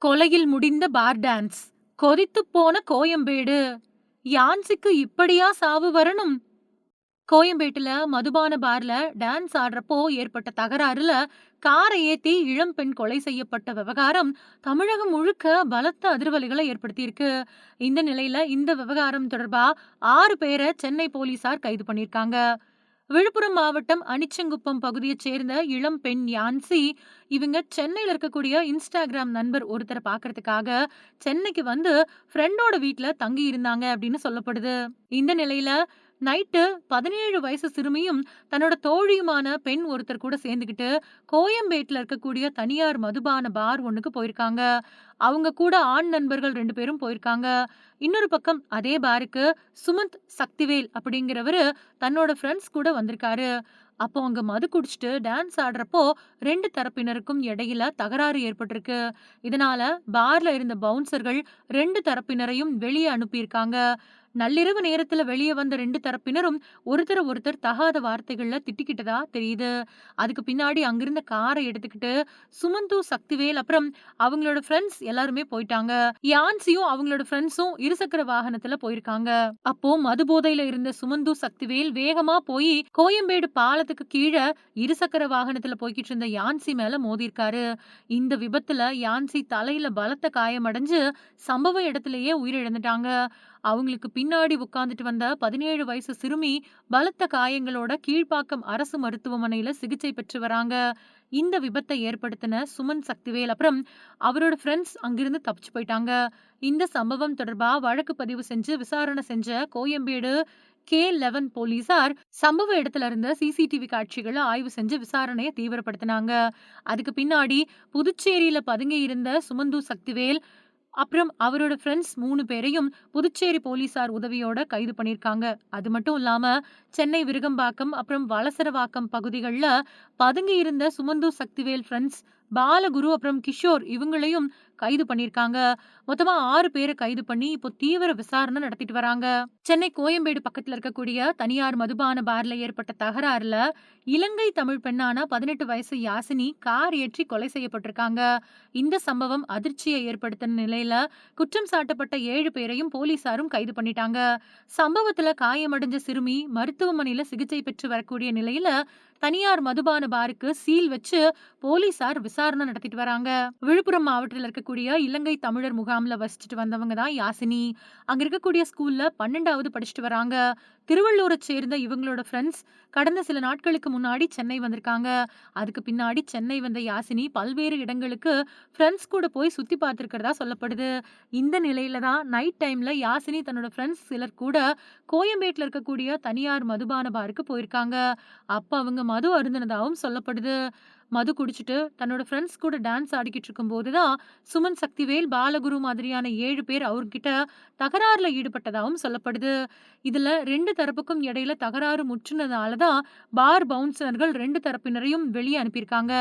கொலையில் முடிந்த பார் டான்ஸ். கொதித்துப் போன கோயம்பேடு. யான்சிக்கு இப்படியா சாவு வரணும்? கோயம்பேட்டுல மதுபான பார்ல டான்ஸ் ஆடுறப்போ ஏற்பட்ட தகராறுல காரை ஏத்தி இளம்பெண் கொலை செய்யப்பட்ட விவகாரம் தமிழகம் முழுக்க பலத்த அதிர்வலைகளை ஏற்படுத்தியிருக்கு. இந்த நிலையில இந்த விவகாரம் தொடர்பா 6 பேரை சென்னை போலீசார் கைது பண்ணியிருக்காங்க. விழுப்புரம் மாவட்டம் அனிச்சங்குப்பம் பகுதியைச் சேர்ந்த இளம் பெண் யான்சி, இவங்க சென்னையில இருக்கக்கூடிய இன்ஸ்டாகிராம் நண்பர் ஒருத்தரை பார்க்கறதுக்காக சென்னைக்கு வந்து ஃப்ரெண்டோட வீட்ல தங்கி இருந்தாங்க அப்படின்னு சொல்லப்படுது. இந்த நிலையில நைட்டு 17 வயசு சிறுமியும் தன்னோட தோழியுமான பெண் ஒருத்தர் கூட சேர்ந்துக்கிட்டு கோயம்பேட்ல இருக்கக்கூடிய தனியார் மதுபான பார் ஒண்ணுக்கு போயிருக்காங்க. அவங்க கூட ஆண் நண்பர்கள் 2 பேரும் போயிருக்காங்க. இன்னொரு பக்கம் அதே பாருக்கு சுமந்த் சக்திவேல் அப்படிங்கிறவரு தன்னோட ஃப்ரெண்ட்ஸ் கூட வந்திருக்காரு. அப்போ அங்க மது குடிச்சிட்டு டான்ஸ் ஆடுறப்போ 2 தரப்பினருக்கும் இடையில தகராறு ஏற்பட்டிருக்கு. இதனால பார்ல இருந்த பவுன்சர்கள் 2 தரப்பினரையும் வெளியே அனுப்பியிருக்காங்க. நள்ளிரவு நேரத்துல வெளியே வந்த 2 தரப்பினரும் ஒருத்தர ஒருத்தர் தகாத வார்த்தைகள்ல திட்டிக்கிட்டதா தெரியுது. அதுக்கு பின்னாடி அங்கிருந்த காரை எடுத்துக்கிட்டு சுமந்து, சக்திவேல் அப்புறம் அவங்களோட ஃப்ரெண்ட்ஸ் எல்லாருமே போயிட்டாங்க. யான்சியும் அவங்களோட ஃப்ரெண்ட்ஸும் இருசக்கர வாகனத்துல போயிருக்காங்க. அப்போ மது போதையில இருந்த சுமந்து, சக்திவேல் வேகமா போய் கோயம்பேடு பாலத்துக்கு கீழ இருசக்கர வாகனத்துல போய்கிட்டு இருந்த யான்சி மேல மோதிருக்காரு. இந்த விபத்துல யான்சி தலையில பலத்த காயமடைஞ்சு சம்பவ இடத்திலேயே உயிரிழந்துட்டாங்க. அவங்களுக்கு பின்னாடி உட்கார்ந்துட்டு வந்த 17 வயசு சிறுமி பலத்த காயங்களோட கீழ்ப்பாக்கம் அரசு மருத்துவமனையில சிகிச்சை பெற்று வராங்க. இந்த விபத்தை ஏற்படுத்தின சுமன் சக்திவேல் அப்புறம் அவரோட ஃப்ரெண்ட்ஸ் அங்கிருந்து தப்பிச்சு போயிட்டாங்க. இந்த சம்பவம் தொடர்பா வழக்கு பதிவு செஞ்சு விசாரணை செஞ்ச கோயம்பேடு K11 போலீசார் சம்பவ இடத்துல இருந்த சிசிடிவி காட்சிகளை ஆய்வு செஞ்சு விசாரணையை தீவிரப்படுத்தினாங்க. அதுக்கு பின்னாடி புதுச்சேரியில பதுங்கி இருந்த சுமந்து சக்திவேல் அப்புறம் அவரோட ஃப்ரெண்ட்ஸ் 3 பேரையும் புதுச்சேரி போலீசார் உதவியோட கைது பண்ணியிருக்காங்க. அது மட்டும் இல்லாம சென்னை விருகம்பாக்கம் அப்புறம் வளசரவாக்கம் பகுதிகள்ல பதுங்கி இருந்த சுமந்து சக்திவேல் ஃப்ரெண்ட்ஸ் பாலகுரு அப்புறம் கிஷோர் இவங்களையும் கைது பண்ணியிருக்காங்க. மொத்தமா 6 பேரை கைது பண்ணி இப்போ தீவிர விசாரணை நடத்திட்டு வராங்க. சென்னை கோயம்பேடு பக்கத்துல இருக்கக்கூடிய தனியார் மதுபான பார்ல ஏற்பட்ட தகராறுல இலங்கை தமிழ் பெண்ணான 18 வயசு யாசினி கார் ஏற்றி கொலை செய்யப்பட்டிருக்காங்க. இந்த சம்பவம் அதிர்ச்சியை ஏற்படுத்தின நிலையில குற்றம் சாட்டப்பட்ட 7 பேரையும் போலீசாரும் கைது பண்ணிட்டாங்க. சம்பவத்துல காயமடைஞ்ச சிறுமி மருத்துவமனையில சிகிச்சை பெற்று வரக்கூடிய நிலையில தனியார் மதுபான பாருக்கு சீல் வச்சு போலீசார் விசாரணை நடத்திட்டு வராங்க. விழுப்புரம் மாவட்டத்தில் இருக்கக்கூடிய இலங்கை தமிழர் முகாம்ல வசிச்சுட்டு வந்தவங்க தான் யாசினி. அங்க இருக்கக்கூடிய ஸ்கூல்ல 12வது படிச்சுட்டு வராங்க. திருவள்ளூரை சேர்ந்த இவங்களோட ஃப்ரெண்ட்ஸ் கடந்த சில நாட்களுக்கு முன்னாடி சென்னை வந்திருக்காங்க. அதுக்கு பின்னாடி சென்னை வந்த யாசினி பல்வேறு இடங்களுக்கு ஃப்ரெண்ட்ஸ் கூட போய் சுத்தி பார்த்திருக்கிறதா சொல்லப்படுது. இந்த நிலையில தான் நைட் டைம்ல யாசினி தன்னோட ஃப்ரெண்ட்ஸ் சிலர் கூட கோயம்பேட்ல இருக்கக்கூடிய தனியார் மதுபான பாருக்கு போயிருக்காங்க. அப்ப அவங்க மது அருந்தினதாகவும் சொல்லப்படுது. மது குடிச்சிட்டு தன்னோட ஃப்ரெண்ட்ஸ் கூட டான்ஸ் ஆடிக்கிட்டு இருக்கும்போது தான் சுமன் சக்திவேல், பாலகுரு மாதிரியான 7 பேர் அவர்கிட்ட தகராறுல ஈடுபட்டதாகவும் சொல்லப்படுது. இதுல 2 தரப்புக்கும் இடையில தகராறு முற்றுனதால தான் பார் பவுன்சர்கள் 2 தரப்பினரையும் வெளியே அனுப்பியிருக்காங்க.